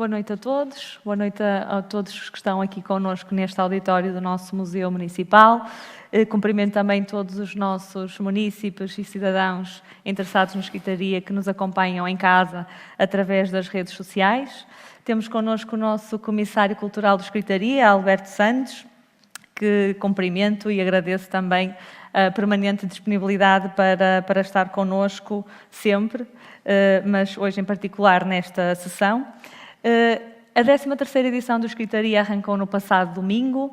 Boa noite a todos. Boa noite a todos que estão aqui connosco neste auditório do nosso Museu Municipal. Cumprimento também todos os nossos munícipes e cidadãos interessados na escritaria que nos acompanham em casa através das redes sociais. Temos connosco o nosso Comissário Cultural de Escritaria, Alberto Santos, que cumprimento e agradeço também a permanente disponibilidade para estar connosco sempre, mas hoje em particular nesta sessão. A 13ª edição do Escritaria arrancou no passado domingo,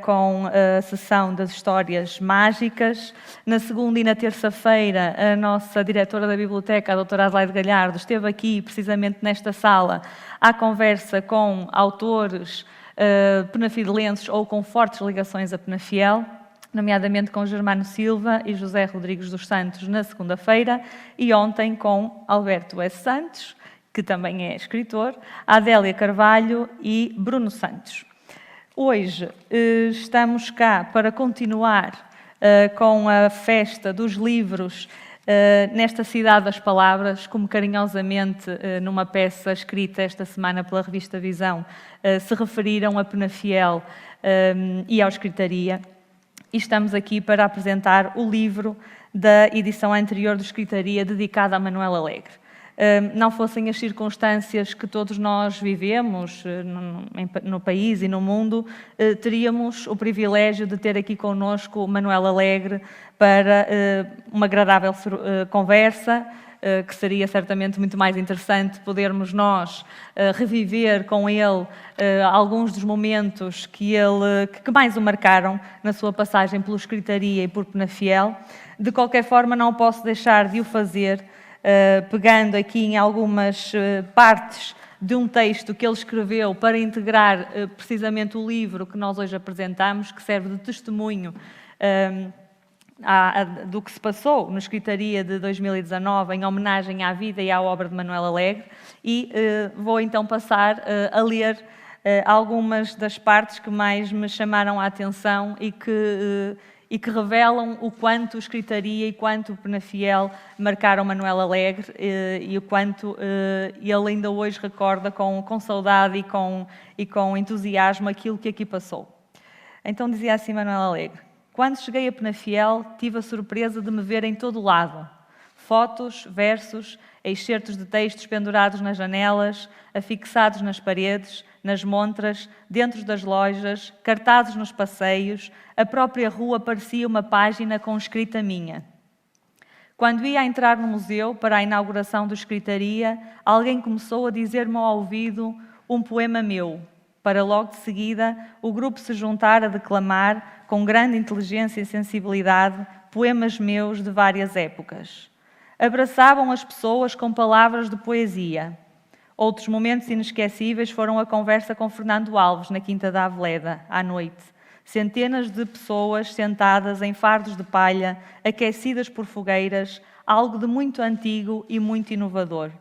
com a sessão das histórias mágicas. Na segunda e na terça-feira, a nossa diretora da biblioteca, a doutora Adelaide Galhardo, esteve aqui, precisamente nesta sala, à conversa com autores penafidelenses ou com fortes ligações a Penafiel, nomeadamente com Germano Silva e José Rodrigues dos Santos na segunda-feira, e ontem com Alberto S. Santos, que também é escritor, Adélia Carvalho e Bruno Santos. Hoje estamos cá para continuar com a festa dos livros nesta Cidade das Palavras, como carinhosamente numa peça escrita esta semana pela revista Visão se referiram a Penafiel e à Escritaria. E estamos aqui para apresentar o livro da edição anterior do Escritaria dedicado a Manuel Alegre. Não fossem as circunstâncias que todos nós vivemos no país e no mundo, teríamos o privilégio de ter aqui connosco Manuel Alegre para uma agradável conversa, que seria certamente muito mais interessante podermos nós reviver com ele alguns dos momentos que mais o marcaram na sua passagem pelo Escritaria e por Penafiel. De qualquer forma, não posso deixar de o fazer pegando aqui em algumas partes de um texto que ele escreveu para integrar precisamente o livro que nós hoje apresentamos, que serve de testemunho do que se passou no Escritaria de 2019, em homenagem à vida e à obra de Manuel Alegre, e vou então passar a ler algumas das partes que mais me chamaram a atenção e que revelam o quanto o Escritaria e quanto o Penafiel marcaram Manuel Alegre e o quanto ele ainda hoje recorda com saudade e com entusiasmo aquilo que aqui passou. Então dizia assim Manuel Alegre: quando cheguei a Penafiel, tive a surpresa de me ver em todo lado. Fotos, versos, excertos de textos pendurados nas janelas, afixados nas paredes, nas montras, dentro das lojas, cartazes nos passeios, a própria rua parecia uma página com escrita minha. Quando ia a entrar no museu para a inauguração do Escritaria, alguém começou a dizer-me ao ouvido um poema meu, para logo de seguida o grupo se juntar a declamar, com grande inteligência e sensibilidade, poemas meus de várias épocas. Abraçavam as pessoas com palavras de poesia. Outros momentos inesquecíveis foram a conversa com Fernando Alves, na Quinta da Aveleda, à noite. Centenas de pessoas sentadas em fardos de palha, aquecidas por fogueiras, algo de muito antigo e muito inovador.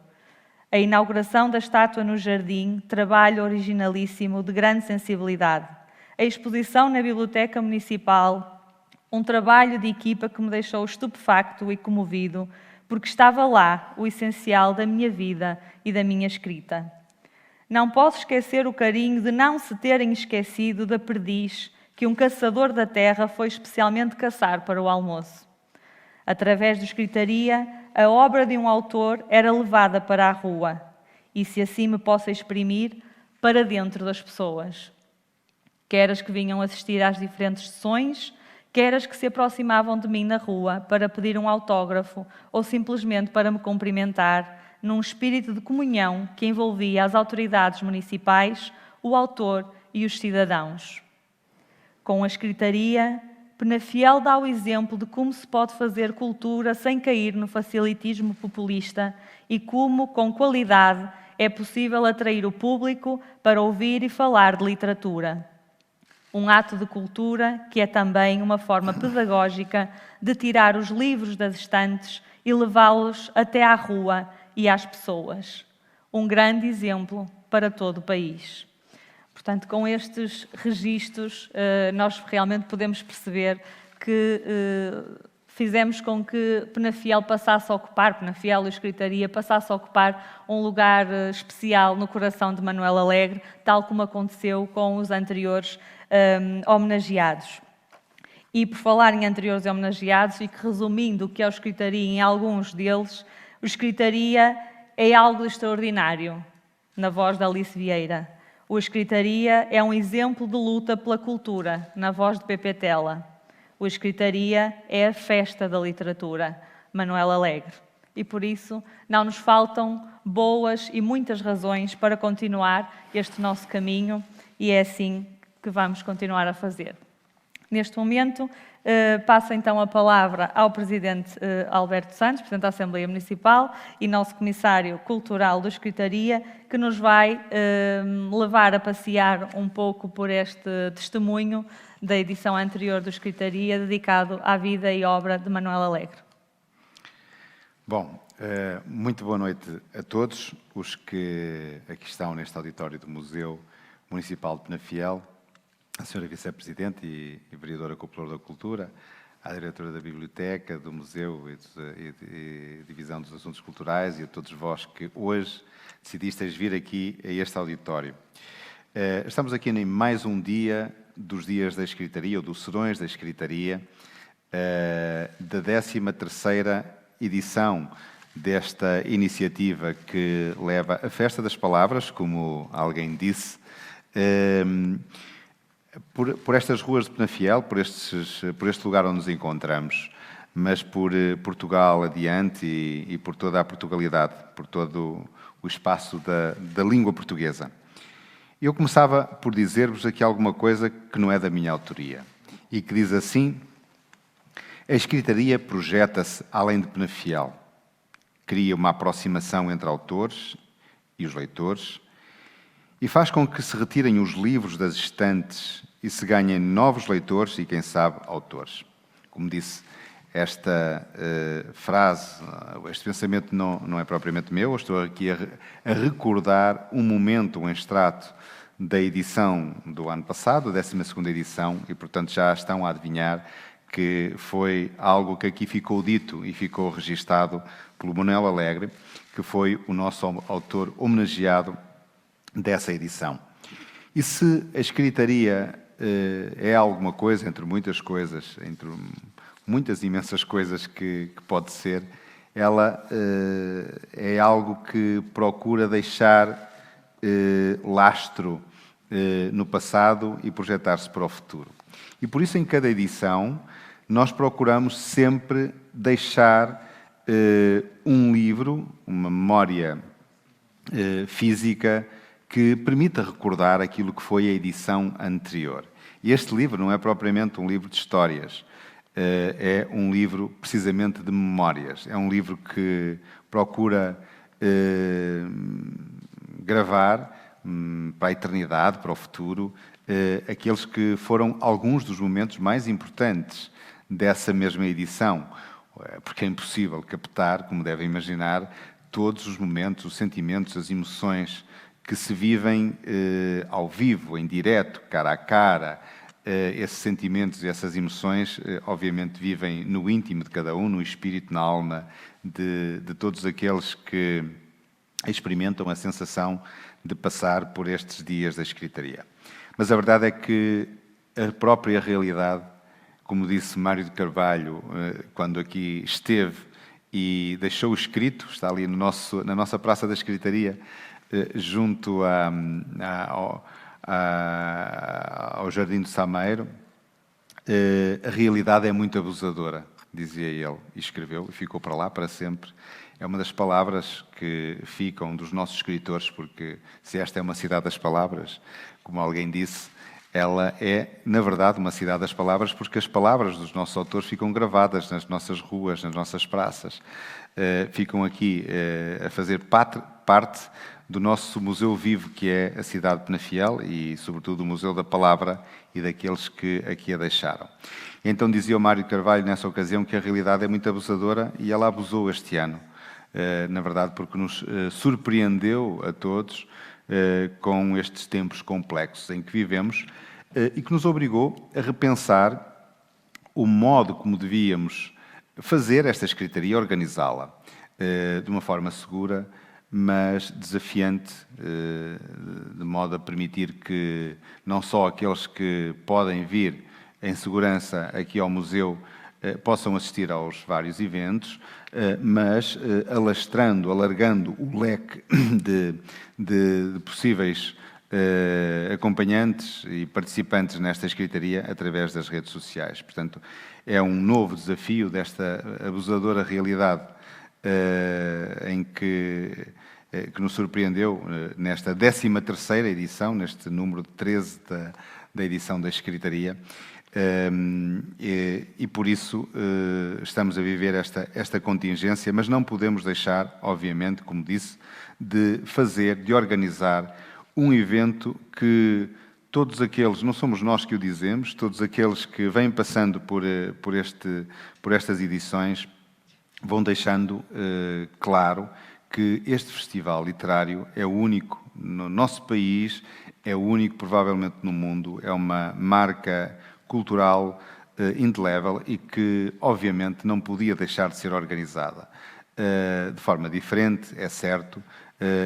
A inauguração da estátua no jardim, trabalho originalíssimo, de grande sensibilidade. A exposição na Biblioteca Municipal, um trabalho de equipa que me deixou estupefacto e comovido, porque estava lá o essencial da minha vida e da minha escrita. Não posso esquecer o carinho de não se terem esquecido da perdiz que um caçador da terra foi especialmente caçar para o almoço. Através do Escritaria, a obra de um autor era levada para a rua e, se assim me posso exprimir, para dentro das pessoas. Quer as que vinham assistir às diferentes sessões, quer as que se aproximavam de mim na rua para pedir um autógrafo ou simplesmente para me cumprimentar, num espírito de comunhão que envolvia as autoridades municipais, o autor e os cidadãos. Com a Escritaria, Penafiel dá o exemplo de como se pode fazer cultura sem cair no facilitismo populista e como, com qualidade, é possível atrair o público para ouvir e falar de literatura. Um ato de cultura que é também uma forma pedagógica de tirar os livros das estantes e levá-los até à rua e às pessoas. Um grande exemplo para todo o país. Portanto, com estes registros, nós realmente podemos perceber que fizemos com que Penafiel passasse a ocupar, Penafiel e Escritaria passasse a ocupar um lugar especial no coração de Manuel Alegre, tal como aconteceu com os anteriores homenageados. E por falar em anteriores homenageados, e que resumindo o que é o Escritaria em alguns deles, o Escritaria é algo extraordinário, na voz da Alice Vieira. O Escritaria é um exemplo de luta pela cultura, na voz de Pepe Tela. O Escritaria é a festa da literatura, Manuel Alegre. E por isso não nos faltam boas e muitas razões para continuar este nosso caminho, e é assim que vamos continuar a fazer. Neste momento, passo então a palavra ao Presidente Alberto Santos, Presidente da Assembleia Municipal e nosso Comissário Cultural do Escritaria, que nos vai levar a passear um pouco por este testemunho da edição anterior do Escritaria, dedicado à vida e obra de Manuel Alegre. Bom, muito boa noite a todos os que aqui estão neste auditório do Museu Municipal de Penafiel, a Sra. Vice-Presidente e Vereadora Copuladora da Cultura, à Diretora da Biblioteca, do Museu e Divisão dos Assuntos Culturais e a todos vós que hoje decidisteis vir aqui a este auditório. Estamos aqui em mais um dia dos Dias da Escritaria, ou dos Serões da Escritaria, da 13ª edição desta iniciativa que leva a Festa das Palavras, como alguém disse, por estas ruas de Penafiel, por este lugar onde nos encontramos, mas por Portugal adiante e por toda a Portugalidade, por todo o espaço da língua portuguesa. Eu começava por dizer-vos aqui alguma coisa que não é da minha autoria e que diz assim: a Escritaria projeta-se além de Penafiel, cria uma aproximação entre autores e os leitores e faz com que se retirem os livros das estantes e se ganhem novos leitores e, quem sabe, autores. Como disse, esta frase, este pensamento não é propriamente meu, eu estou aqui a recordar um momento, um extrato da edição do ano passado, a 12ª edição, e, portanto, já estão a adivinhar que foi algo que aqui ficou dito e ficou registado pelo Manuel Alegre, que foi o nosso autor homenageado dessa edição. E se a Escritaria é alguma coisa, entre muitas coisas, entre muitas imensas coisas que pode ser, ela é algo que procura deixar lastro no passado e projetar-se para o futuro. E por isso, em cada edição, nós procuramos sempre deixar um livro, uma memória física que permita recordar aquilo que foi a edição anterior. E este livro não é propriamente um livro de histórias, é um livro precisamente de memórias. É um livro que procura gravar para a eternidade, para o futuro, aqueles que foram alguns dos momentos mais importantes dessa mesma edição, porque é impossível captar, como devem imaginar, todos os momentos, os sentimentos, as emoções que se vivem ao vivo, em direto, cara a cara. Esses sentimentos e essas emoções, obviamente, vivem no íntimo de cada um, no espírito, na alma de todos aqueles que experimentam a sensação de passar por estes dias da Escritaria. Mas a verdade é que a própria realidade, como disse Mário de Carvalho, quando aqui esteve e deixou escrito, está ali na nossa Praça da Escritaria, junto ao Jardim do Sameiro, a realidade é muito abusadora, dizia ele, e escreveu, e ficou para lá para sempre. É uma das palavras que ficam dos nossos escritores, porque se esta é uma cidade das palavras, como alguém disse, ela é, na verdade, uma cidade das palavras, porque as palavras dos nossos autores ficam gravadas nas nossas ruas, nas nossas praças, ficam aqui a fazer parte do nosso museu vivo, que é a cidade de Penafiel e, sobretudo, o Museu da Palavra e daqueles que aqui a deixaram. Então dizia o Mário Carvalho, nessa ocasião, que a realidade é muito abusadora e ela abusou este ano, na verdade, porque nos surpreendeu a todos com estes tempos complexos em que vivemos e que nos obrigou a repensar o modo como devíamos fazer esta escritaria, organizá-la de uma forma segura, mas desafiante, de modo a permitir que não só aqueles que podem vir em segurança aqui ao museu possam assistir aos vários eventos, mas alargando o leque de possíveis acompanhantes e participantes nesta escritaria através das redes sociais. Portanto, é um novo desafio desta abusadora realidade que nos surpreendeu nesta 13ª edição, neste número 13 da edição da escritaria. E por isso estamos a viver esta contingência, mas não podemos deixar, obviamente, como disse, de organizar um evento que todos aqueles, não somos nós que o dizemos, todos aqueles que vêm passando por estas edições vão deixando claro que este festival literário é o único no nosso país, é o único provavelmente no mundo, é uma marca cultural indelével e que obviamente não podia deixar de ser organizada de forma diferente, é certo,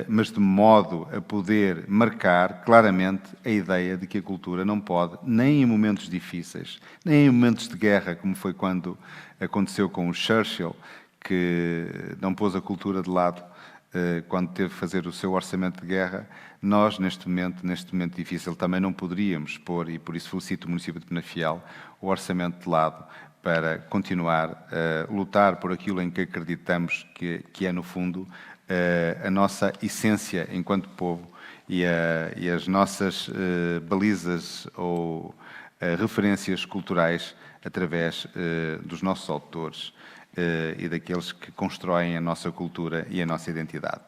mas de modo a poder marcar claramente a ideia de que a cultura não pode, nem em momentos difíceis, nem em momentos de guerra, como foi quando aconteceu com o Churchill, que não pôs a cultura de lado quando teve de fazer o seu orçamento de guerra. Nós, neste momento difícil, também não poderíamos pôr, e por isso felicito o município de Penafiel, o orçamento de lado para continuar a lutar por aquilo em que acreditamos que é, no fundo, a nossa essência enquanto povo e as nossas balizas ou referências culturais através dos nossos autores e daqueles que constroem a nossa cultura e a nossa identidade.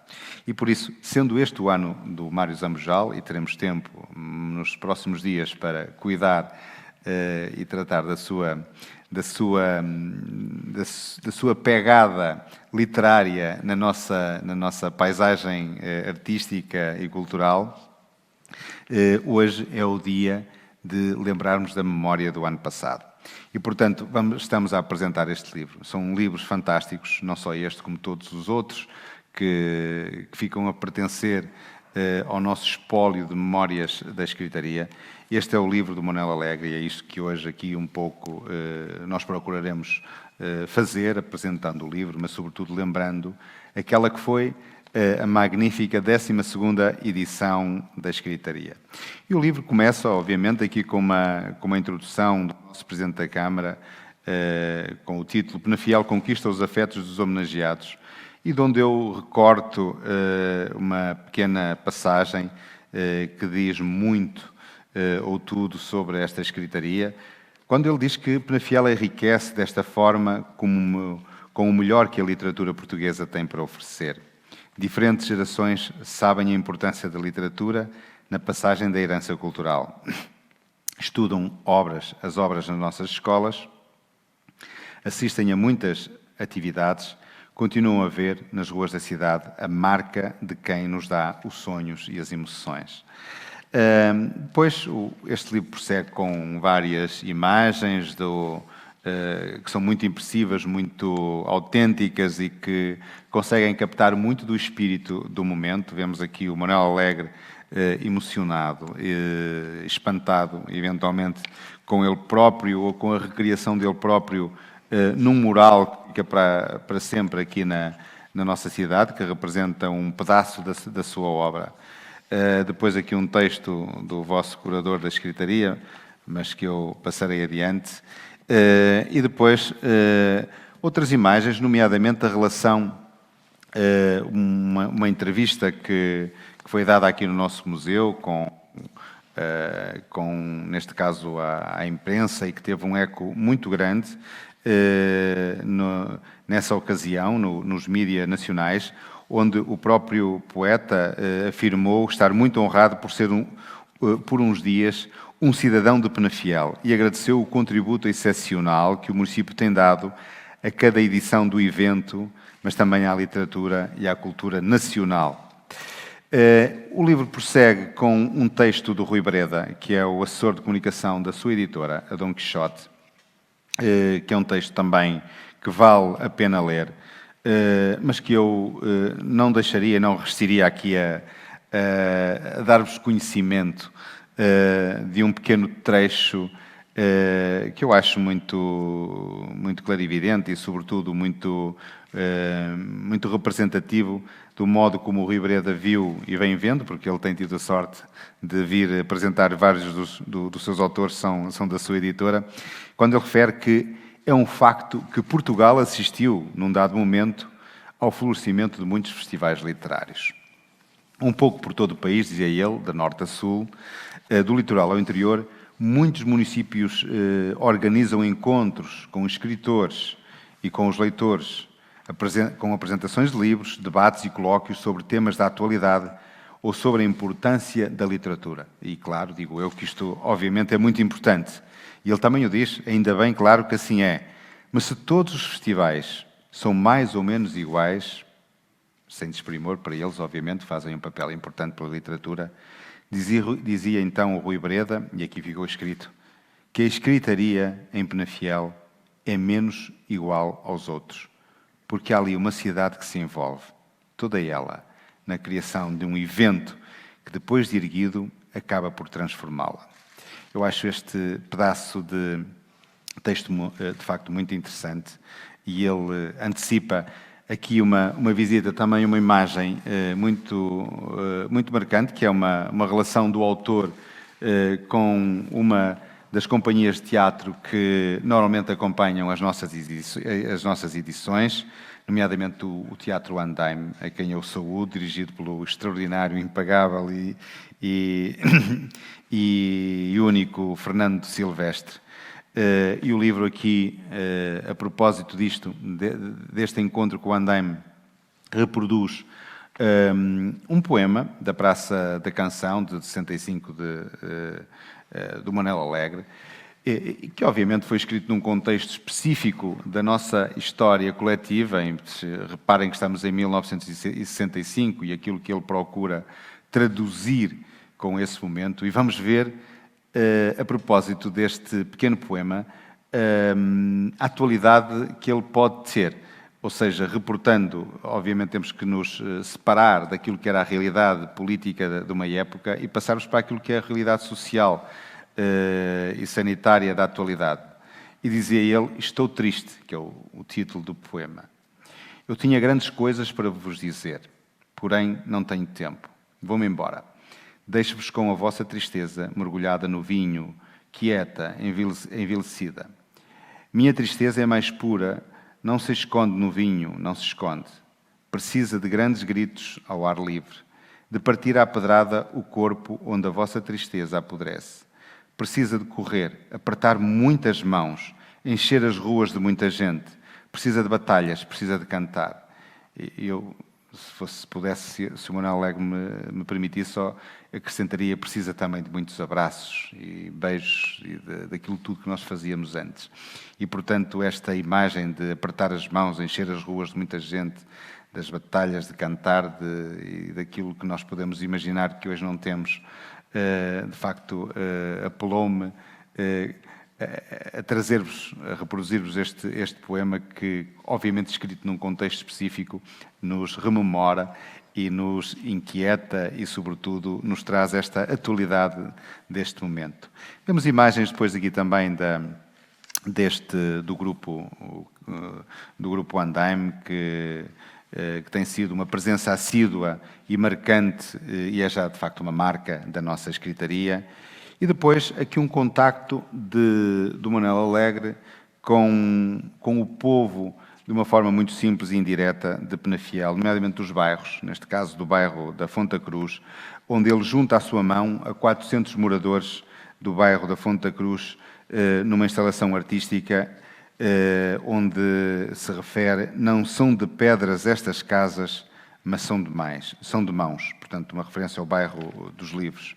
E por isso, sendo este o ano do Mário Zambojal, e teremos tempo nos próximos dias para cuidar e tratar da sua pegada literária na nossa paisagem artística e cultural, hoje é o dia de lembrarmos da memória do ano passado. E, portanto, estamos a apresentar este livro. São livros fantásticos, não só este, como todos os outros, que ficam a pertencer ao nosso espólio de memórias da escritaria. Este é o livro do Manuel Alegre e é isto que hoje aqui um pouco nós procuraremos fazer, apresentando o livro, mas sobretudo lembrando aquela que foi a magnífica 12ª edição da escritaria. E o livro começa, obviamente, aqui com uma introdução do nosso Presidente da Câmara, com o título Penafiel conquista os afetos dos homenageados, e de onde eu recorto uma pequena passagem que diz muito ou tudo sobre esta escritaria, quando ele diz que Penafiel enriquece desta forma com o melhor que a literatura portuguesa tem para oferecer. Diferentes gerações sabem a importância da literatura na passagem da herança cultural. Estudam as obras nas nossas escolas, assistem a muitas atividades, continuam a ver nas ruas da cidade a marca de quem nos dá os sonhos e as emoções. Depois, este livro prossegue com várias imagens que são muito impressivas, muito autênticas e que conseguem captar muito do espírito do momento. Vemos aqui o Manuel Alegre emocionado, espantado, eventualmente, com ele próprio ou com a recriação dele próprio num mural que fica para sempre aqui na nossa cidade, que representa um pedaço da sua obra. Depois aqui um texto do vosso curador da escritaria, mas que eu passarei adiante. E depois outras imagens, nomeadamente a relação, uma entrevista que foi dada aqui no nosso museu neste caso, à imprensa e que teve um eco muito grande nessa ocasião, nos mídias nacionais, onde o próprio poeta afirmou estar muito honrado por ser por uns dias um cidadão de Penafiel e agradeceu o contributo excepcional que o município tem dado a cada edição do evento, mas também à literatura e à cultura nacional. O livro prossegue com um texto do Rui Breda, que é o assessor de comunicação da sua editora, a Dom Quixote, que é um texto também que vale a pena ler, mas que eu não deixaria, não resistiria aqui a dar-vos conhecimento de um pequeno trecho que eu acho muito clarividente e, sobretudo, muito representativo do modo como o Rui Breda viu e vem vendo, porque ele tem tido a sorte de vir apresentar vários dos seus autores, são da sua editora, quando ele refere que é um facto que Portugal assistiu, num dado momento, ao florescimento de muitos festivais literários. Um pouco por todo o país, dizia ele, de norte a sul, do litoral ao interior, muitos municípios organizam encontros com escritores e com os leitores, com apresentações de livros, debates e colóquios sobre temas da atualidade ou sobre a importância da literatura. E, claro, digo eu que isto, obviamente, é muito importante. E ele também o diz, ainda bem, claro que assim é. Mas se todos os festivais são mais ou menos iguais, sem desprimor para eles, obviamente, fazem um papel importante pela literatura, dizia então o Rui Breda, e aqui ficou escrito, que a escritaria em Penafiel é menos igual aos outros, porque há ali uma cidade que se envolve, toda ela, na criação de um evento que, depois de erguido, acaba por transformá-la. Eu acho este pedaço de texto, de facto, muito interessante, e ele antecipa aqui uma visita, também uma imagem muito marcante, que é uma relação do autor com uma das companhias de teatro que normalmente acompanham as nossas edições, nomeadamente o Teatro Andaime, a quem eu saúdo, dirigido pelo extraordinário, impagável e único Fernando Silvestre. E o livro aqui, a propósito deste encontro com o Andaime, reproduz um poema da Praça da Canção, de 65, do Manuel Alegre, que obviamente foi escrito num contexto específico da nossa história coletiva. Reparem que estamos em 1965 e aquilo que ele procura traduzir com esse momento, e vamos ver, a propósito deste pequeno poema, a atualidade que ele pode ter. Ou seja, reportando, obviamente temos que nos separar daquilo que era a realidade política de uma época e passarmos para aquilo que é a realidade social e sanitária da atualidade. E dizia ele, estou triste, que é o título do poema. Eu tinha grandes coisas para vos dizer, porém não tenho tempo. Vou-me embora. Deixo-vos com a vossa tristeza mergulhada no vinho, quieta, envelhecida. Minha tristeza é mais pura, não se esconde no vinho, não se esconde. Precisa de grandes gritos ao ar livre, de partir à pedrada o corpo onde a vossa tristeza apodrece. Precisa de correr, apertar muitas mãos, encher as ruas de muita gente. Precisa de batalhas, precisa de cantar. Eu, se o Manuel Alegre me permitisse, só acrescentaria, precisa também de muitos abraços e beijos e daquilo tudo que nós fazíamos antes. E, portanto, esta imagem de apertar as mãos, encher as ruas de muita gente, das batalhas, de cantar e daquilo que nós podemos imaginar que hoje não temos, de facto, apelou-me a trazer-vos, a reproduzir-vos este poema que, obviamente escrito num contexto específico, nos rememora e nos inquieta e, sobretudo, nos traz esta atualidade deste momento. Vemos imagens depois aqui também do grupo Andaime, que tem sido uma presença assídua e marcante, e é já, de facto, uma marca da nossa escritaria. E depois, aqui um contacto do Manuel Alegre com o povo, de uma forma muito simples e indireta, de Penafiel, nomeadamente dos bairros, neste caso do bairro da Fonte da Cruz, onde ele junta à sua mão a 400 moradores do bairro da Fonte da Cruz, numa instalação artística, onde se refere, não são de pedras estas casas, mas são de mãos. Portanto, uma referência ao bairro dos Livros.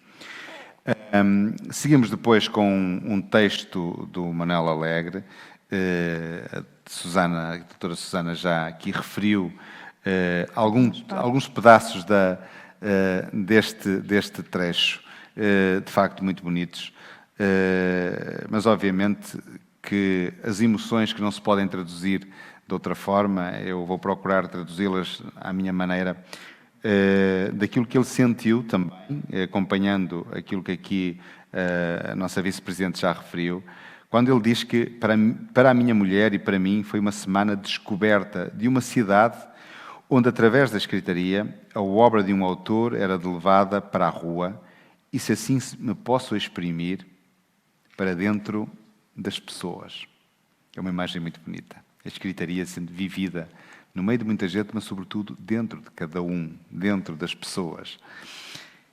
Seguimos depois com um texto do Manuel Alegre. A doutora Susana já aqui referiu alguns pedaços deste trecho, de facto muito bonitos, mas obviamente que as emoções que não se podem traduzir de outra forma, eu vou procurar traduzi-las à minha maneira, daquilo que ele sentiu também, acompanhando aquilo que aqui a nossa vice-presidente já referiu, quando ele diz que para a minha mulher e para mim foi uma semana de descoberta de uma cidade onde, através da escritaria, a obra de um autor era levada para a rua e, se assim me posso exprimir, para dentro das pessoas. É uma imagem muito bonita. A escritaria sendo vivida no meio de muita gente, mas sobretudo dentro de cada um, dentro das pessoas.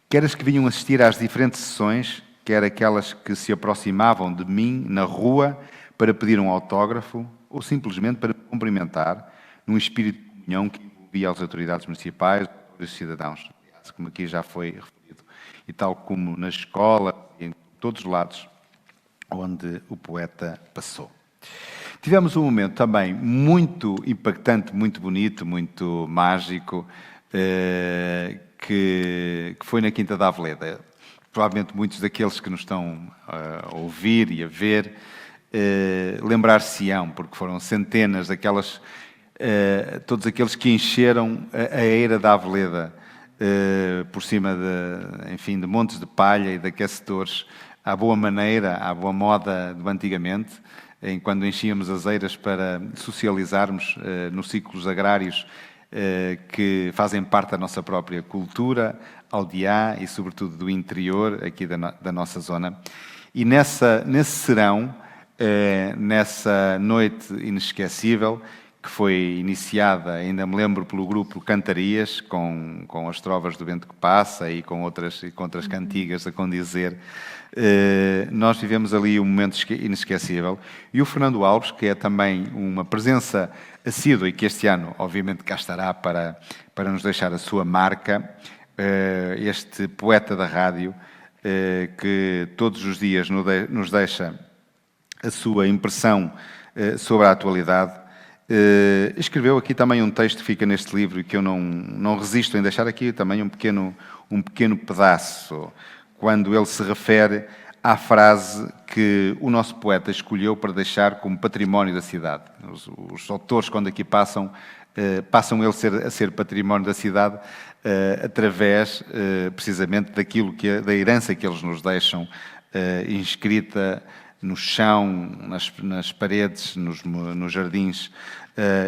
Quer as que vinham assistir às diferentes sessões, quer aquelas que se aproximavam de mim na rua para pedir um autógrafo ou simplesmente para me cumprimentar, num espírito de comunhão que envolvia as autoridades municipais e os cidadãos, como aqui já foi referido, e tal como na escola e em todos os lados onde o poeta passou. Tivemos um momento também muito impactante, muito bonito, muito mágico, que foi na Quinta da Aveleda. Provavelmente muitos daqueles que nos estão a ouvir e a ver lembrar-se-ão, porque foram centenas daquelas, todos aqueles que encheram a eira da Aveleda por cima de montes de palha e de aquecedores, à boa maneira, à boa moda do antigamente, quando enchíamos as eiras para socializarmos nos ciclos agrários que fazem parte da nossa própria cultura, aldeã e, sobretudo, do interior aqui da nossa zona. E nesse serão, nessa noite inesquecível, que foi iniciada, ainda me lembro, pelo grupo Cantarias, com as trovas do vento que passa e com outras cantigas a condizer, nós vivemos ali um momento inesquecível. E o Fernando Alves, que é também uma presença assídua e que este ano, obviamente, cá estará para nos deixar a sua marca, este poeta da rádio, que todos os dias nos deixa a sua impressão sobre a atualidade, escreveu aqui também um texto que fica neste livro e que eu não resisto em deixar aqui também um pequeno pedaço, quando ele se refere à frase que o nosso poeta escolheu para deixar como património da cidade. Os autores, quando aqui passam eles a ser património da cidade através, precisamente, da herança que eles nos deixam inscrita no chão, nas paredes, nos jardins.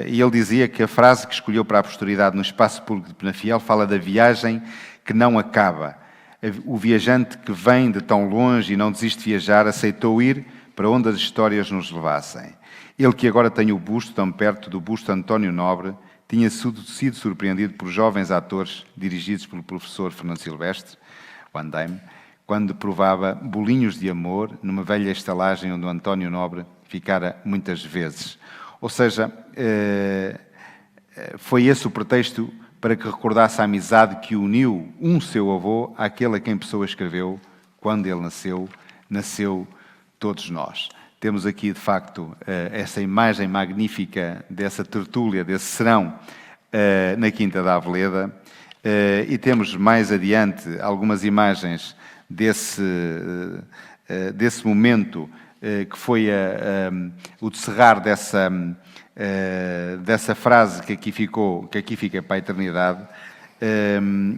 E ele dizia que a frase que escolheu para a posteridade no espaço público de Penafiel fala da viagem que não acaba. O viajante que vem de tão longe e não desiste de viajar aceitou ir para onde as histórias nos levassem. Ele que agora tem o busto tão perto do busto de António Nobre, tinha sido surpreendido por jovens atores dirigidos pelo professor Fernando Silvestre, o Andaime, quando provava bolinhos de amor numa velha estalagem onde o António Nobre ficara muitas vezes. Ou seja, foi esse o pretexto para que recordasse a amizade que uniu seu avô àquele a quem Pessoa escreveu: quando ele nasceu todos nós. Temos aqui, de facto, essa imagem magnífica dessa tertúlia, desse serão na Quinta da Aveleda, e temos mais adiante algumas imagens desse momento que foi o descerrar dessa frase que aqui fica para a eternidade,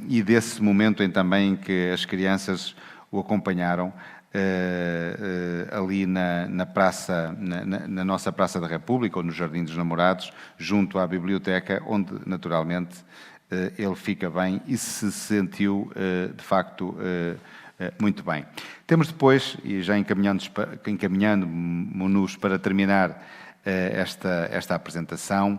e desse momento também que as crianças o acompanharam ali na praça, na nossa Praça da República, ou no Jardim dos Namorados, junto à biblioteca, onde naturalmente ele fica bem e se sentiu de facto muito bem. Temos depois, e já encaminhando-nos para terminar esta apresentação,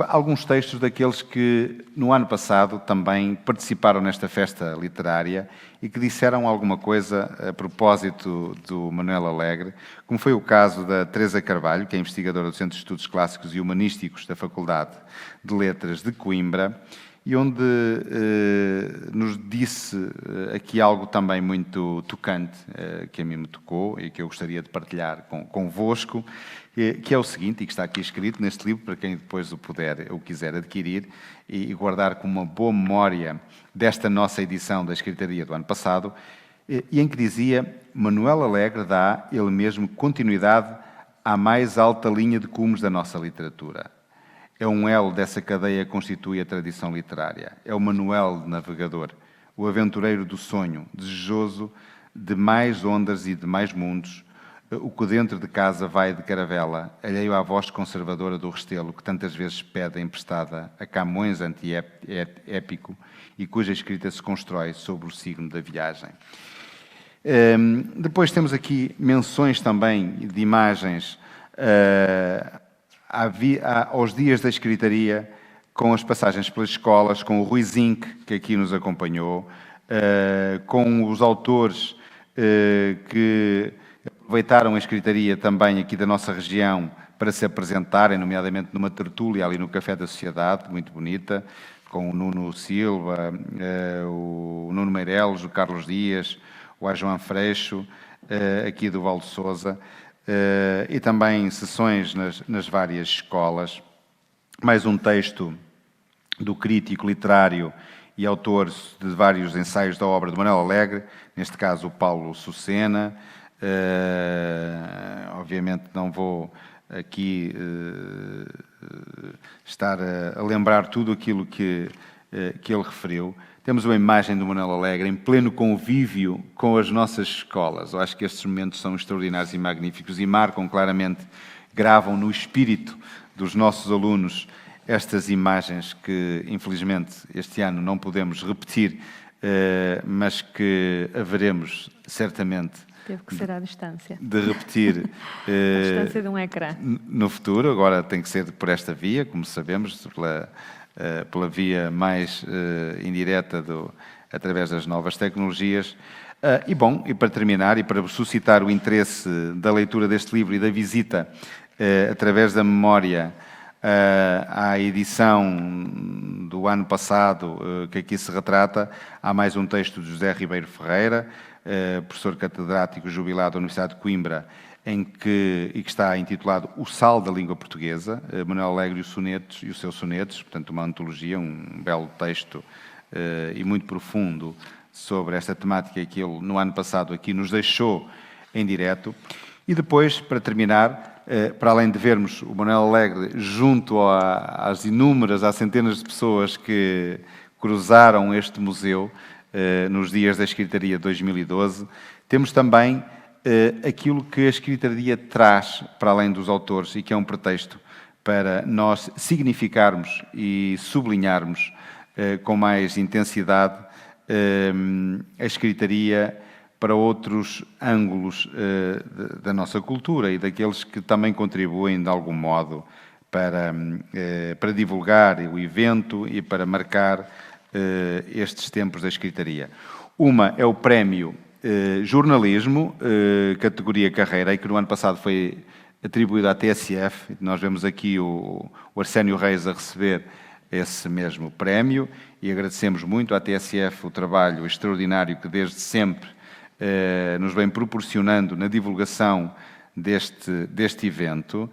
alguns textos daqueles que no ano passado também participaram nesta festa literária e que disseram alguma coisa a propósito do Manuel Alegre, como foi o caso da Teresa Carvalho, que é investigadora do Centro de Estudos Clássicos e Humanísticos da Faculdade de Letras de Coimbra, e onde nos disse aqui algo também muito tocante, que a mim me tocou e que eu gostaria de partilhar convosco, que é o seguinte, e que está aqui escrito neste livro, para quem depois o quiser adquirir e guardar com uma boa memória desta nossa edição da Escritaria do ano passado, e em que dizia: Manuel Alegre dá, ele mesmo, continuidade à mais alta linha de cumes da nossa literatura. É um elo dessa cadeia que constitui a tradição literária. É o manual de navegador, o aventureiro do sonho, desejoso de mais ondas e de mais mundos, o que dentro de casa vai de caravela, alheio à voz conservadora do Restelo, que tantas vezes pede emprestada a Camões anti-épico e cuja escrita se constrói sobre o signo da viagem. Depois temos aqui menções também de imagens aos dias da escritaria, com as passagens pelas escolas, com o Rui Zinck, que aqui nos acompanhou, com os autores que aproveitaram a escritaria também aqui da nossa região para se apresentarem, nomeadamente numa tertúlia ali no Café da Sociedade, muito bonita, com o Nuno Silva, o Nuno Meireles, o Carlos Dias, o João Freixo, aqui do Val de Sousa, e também sessões nas várias escolas. Mais um texto do crítico literário e autor de vários ensaios da obra de Manuel Alegre, neste caso o Paulo Sucena. Obviamente não vou aqui estar a lembrar tudo aquilo que ele referiu. Temos uma imagem do Manuel Alegre em pleno convívio com as nossas escolas. Eu acho que estes momentos são extraordinários e magníficos e marcam claramente, gravam no espírito dos nossos alunos estas imagens que, infelizmente, este ano não podemos repetir, mas que haveremos certamente teve que ser à distância. De repetir à distância de um ecrã. No futuro. Agora tem que ser por esta via, como sabemos, pela via mais indireta através das novas tecnologias. E para terminar, e para suscitar o interesse da leitura deste livro e da visita através da memória à edição do ano passado que aqui se retrata, há mais um texto de José Ribeiro Ferreira, professor catedrático jubilado da Universidade de Coimbra, que está intitulado O Sal da Língua Portuguesa, Manuel Alegre e os seus sonetos, portanto uma antologia, um belo texto e muito profundo sobre esta temática que ele, no ano passado, aqui nos deixou em direto. E depois, para terminar, para além de vermos o Manuel Alegre junto às centenas de pessoas que cruzaram este museu nos dias da Escritaria 2012, temos também aquilo que a escritaria traz para além dos autores e que é um pretexto para nós significarmos e sublinharmos com mais intensidade a escritaria para outros ângulos da nossa cultura e daqueles que também contribuem de algum modo para divulgar o evento e para marcar estes tempos da escritaria. Uma é o prémio Jornalismo, categoria Carreira, e que no ano passado foi atribuído à TSF. Nós vemos aqui o Arsénio Reis a receber esse mesmo prémio e agradecemos muito à TSF o trabalho extraordinário que desde sempre nos vem proporcionando na divulgação deste evento.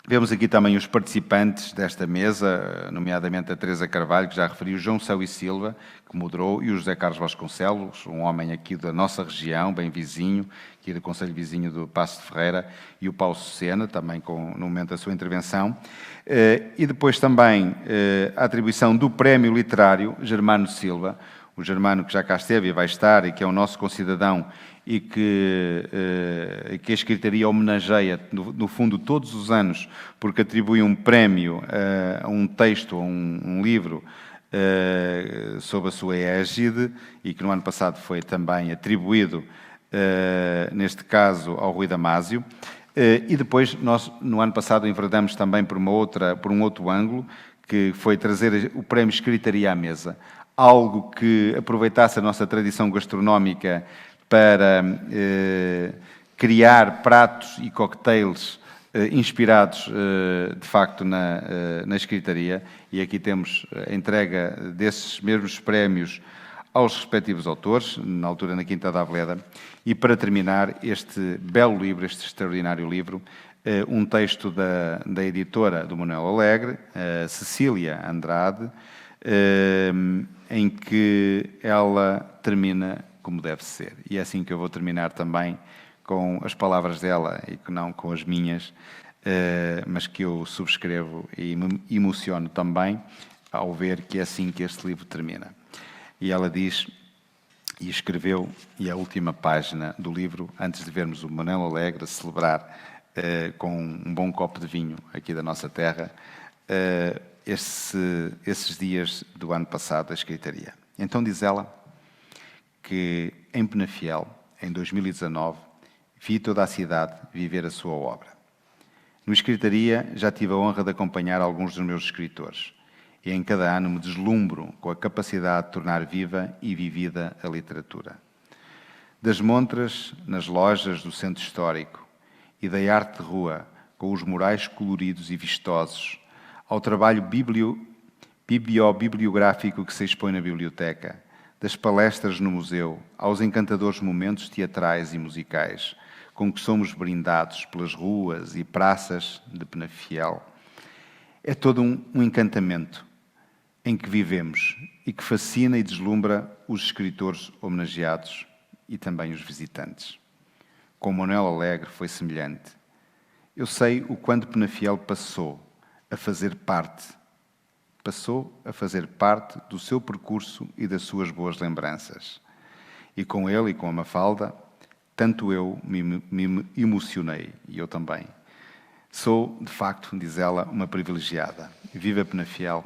Vemos aqui também os participantes desta mesa, nomeadamente a Teresa Carvalho, que já referiu, João Céu e Silva, que moderou, e o José Carlos Vasconcelos, um homem aqui da nossa região, bem vizinho, aqui do Conselho Vizinho do Paço de Ferreira, e o Paulo Sucena, também no momento da sua intervenção. E depois também a atribuição do Prémio Literário Germano Silva, o Germano que já cá esteve e vai estar, e que é o nosso concidadão, e que a escritaria homenageia, no fundo, todos os anos, porque atribui um prémio a um texto, a um livro, sob a sua égide, e que no ano passado foi também atribuído, neste caso, ao Rui Damásio. E depois, nós, no ano passado, enverdamos também por um outro ângulo, que foi trazer o prémio Escritaria à Mesa, algo que aproveitasse a nossa tradição gastronómica para criar pratos e cocktails inspirados, de facto, na escritaria. E aqui temos a entrega desses mesmos prémios aos respectivos autores, na altura na Quinta da Aveleda. E para terminar, este belo livro, este extraordinário livro, um texto da editora do Manuel Alegre, Cecília Andrade, em que ela termina como deve ser. E é assim que eu vou terminar também com as palavras dela e que não com as minhas, mas que eu subscrevo e me emociono também ao ver que é assim que este livro termina. E ela diz, e escreveu, e a última página do livro, antes de vermos o Manuel Alegre celebrar com um bom copo de vinho aqui da nossa terra, esses dias do ano passado da escritaria. Então diz ela que em Penafiel, em 2019, vi toda a cidade viver a sua obra. No escritaria já tive a honra de acompanhar alguns dos meus escritores e em cada ano me deslumbro com a capacidade de tornar viva e vivida a literatura. Das montras nas lojas do centro histórico e da arte de rua com os murais coloridos e vistosos, ao trabalho bibliográfico que se expõe na biblioteca, das palestras no museu, aos encantadores momentos teatrais e musicais, com que somos brindados pelas ruas e praças de Penafiel. É todo um encantamento em que vivemos e que fascina e deslumbra os escritores homenageados e também os visitantes. Com Manuel Alegre foi semelhante. Eu sei o quanto Penafiel passou a fazer parte do seu percurso e das suas boas lembranças. E com ele e com a Mafalda, tanto eu me emocionei, e eu também. Sou, de facto, diz ela, uma privilegiada. Viva Penafiel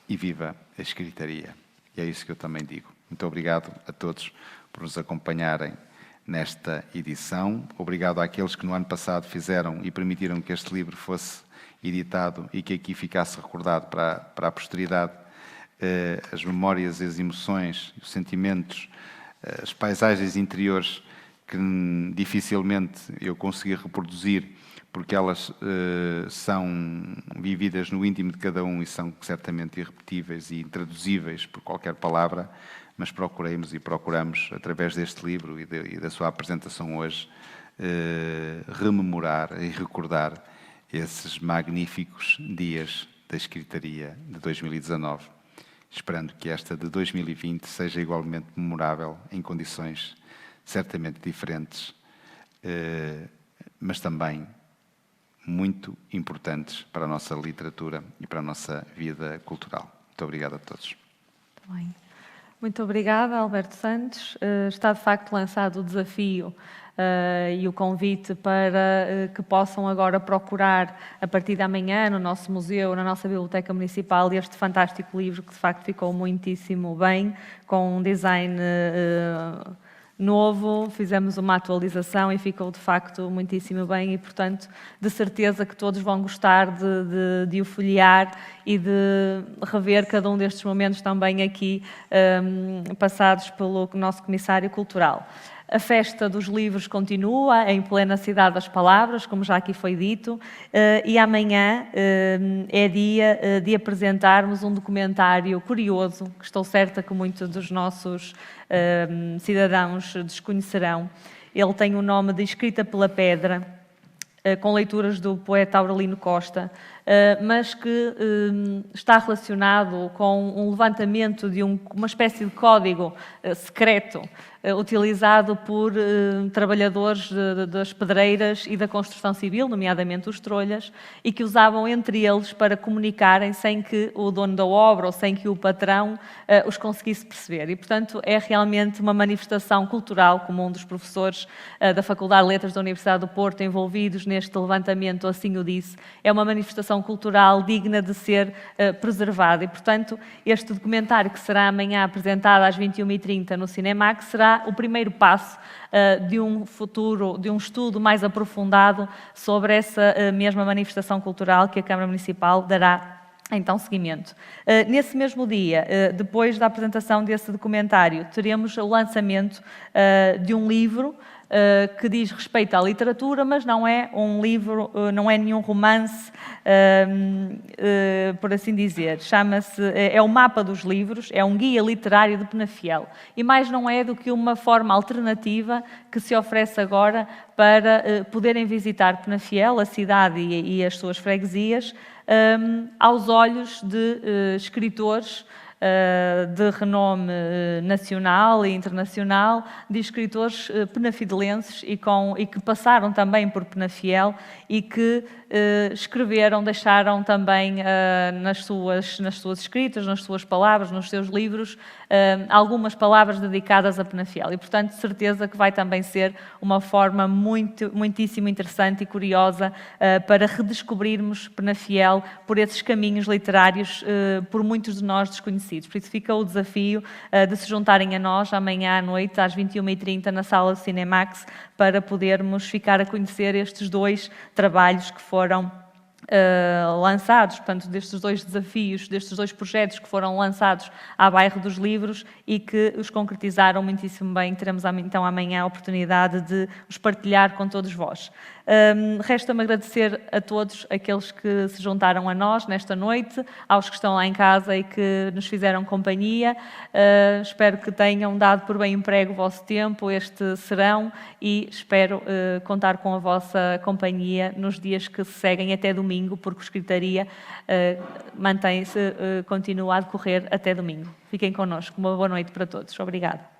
e viva a escritaria. E é isso que eu também digo. Muito obrigado a todos por nos acompanharem nesta edição. Obrigado àqueles que no ano passado fizeram e permitiram que este livro fosse editado e que aqui ficasse recordado para a posteridade as memórias, as emoções, os sentimentos, as paisagens interiores que dificilmente eu consegui reproduzir porque elas são vividas no íntimo de cada um e são certamente irrepetíveis e intraduzíveis por qualquer palavra, mas procuramos, através deste livro e da sua apresentação hoje, rememorar e recordar esses magníficos dias da escritaria de 2019, esperando que esta de 2020 seja igualmente memorável em condições certamente diferentes, mas também muito importantes para a nossa literatura e para a nossa vida cultural. Muito obrigado a todos. Bem. Muito obrigada, Alberto Santos. Está de facto lançado o desafio e o convite para que possam agora procurar, a partir de amanhã, no nosso museu, na nossa Biblioteca Municipal, este fantástico livro que de facto ficou muitíssimo bem, com um design novo, fizemos uma atualização e ficou de facto muitíssimo bem e, portanto, de certeza que todos vão gostar de o folhear e de rever cada um destes momentos também aqui passados pelo nosso Comissário Cultural. A Festa dos Livros continua em plena Cidade das Palavras, como já aqui foi dito, e amanhã é dia de apresentarmos um documentário curioso, que estou certa que muitos dos nossos cidadãos desconhecerão. Ele tem o nome de Escrita pela Pedra, com leituras do poeta Aurelino Costa, mas que está relacionado com um levantamento de uma espécie de código secreto utilizado por trabalhadores das pedreiras e da construção civil, nomeadamente os trolhas, e que usavam entre eles para comunicarem sem que o dono da obra ou sem que o patrão os conseguisse perceber. E, portanto, é realmente uma manifestação cultural, como um dos professores da Faculdade de Letras da Universidade do Porto, envolvidos neste levantamento, assim o disse, é uma manifestação cultural digna de ser preservada. E, portanto, este documentário que será amanhã apresentado às 21h30 no Cinemax será o primeiro passo de um estudo mais aprofundado sobre essa mesma manifestação cultural que a Câmara Municipal dará então seguimento. Nesse mesmo dia, depois da apresentação desse documentário, teremos o lançamento de um livro que diz respeito à literatura, mas não é um livro, não é nenhum romance, por assim dizer. Chama-se, é o Mapa dos Livros, é um guia literário de Penafiel. E mais não é do que uma forma alternativa que se oferece agora para poderem visitar Penafiel, a cidade e as suas freguesias, aos olhos de escritores de renome nacional e internacional, de escritores penafidelenses e que passaram também por Penafiel e que escreveram, deixaram também nas suas escritas, nas suas palavras, nos seus livros, algumas palavras dedicadas a Penafiel. E, portanto, de certeza que vai também ser uma forma muitíssimo interessante e curiosa para redescobrirmos Penafiel por esses caminhos literários por muitos de nós desconhecidos. Por isso fica o desafio de se juntarem a nós amanhã à noite, às 21h30, na sala do Cinemax, para podermos ficar a conhecer estes 2 trabalhos que foram lançados, portanto, destes 2 desafios, destes 2 projetos que foram lançados à Bairro dos Livros e que os concretizaram muitíssimo bem. Teremos então amanhã a oportunidade de os partilhar com todos vós. Resta-me agradecer a todos aqueles que se juntaram a nós nesta noite, aos que estão lá em casa e que nos fizeram companhia. Espero que tenham dado por bem emprego o vosso tempo este serão e espero contar com a vossa companhia nos dias que se seguem até domingo, porque o Escritaria mantém-se, continua a decorrer até domingo. Fiquem connosco. Uma boa noite para todos. Obrigada.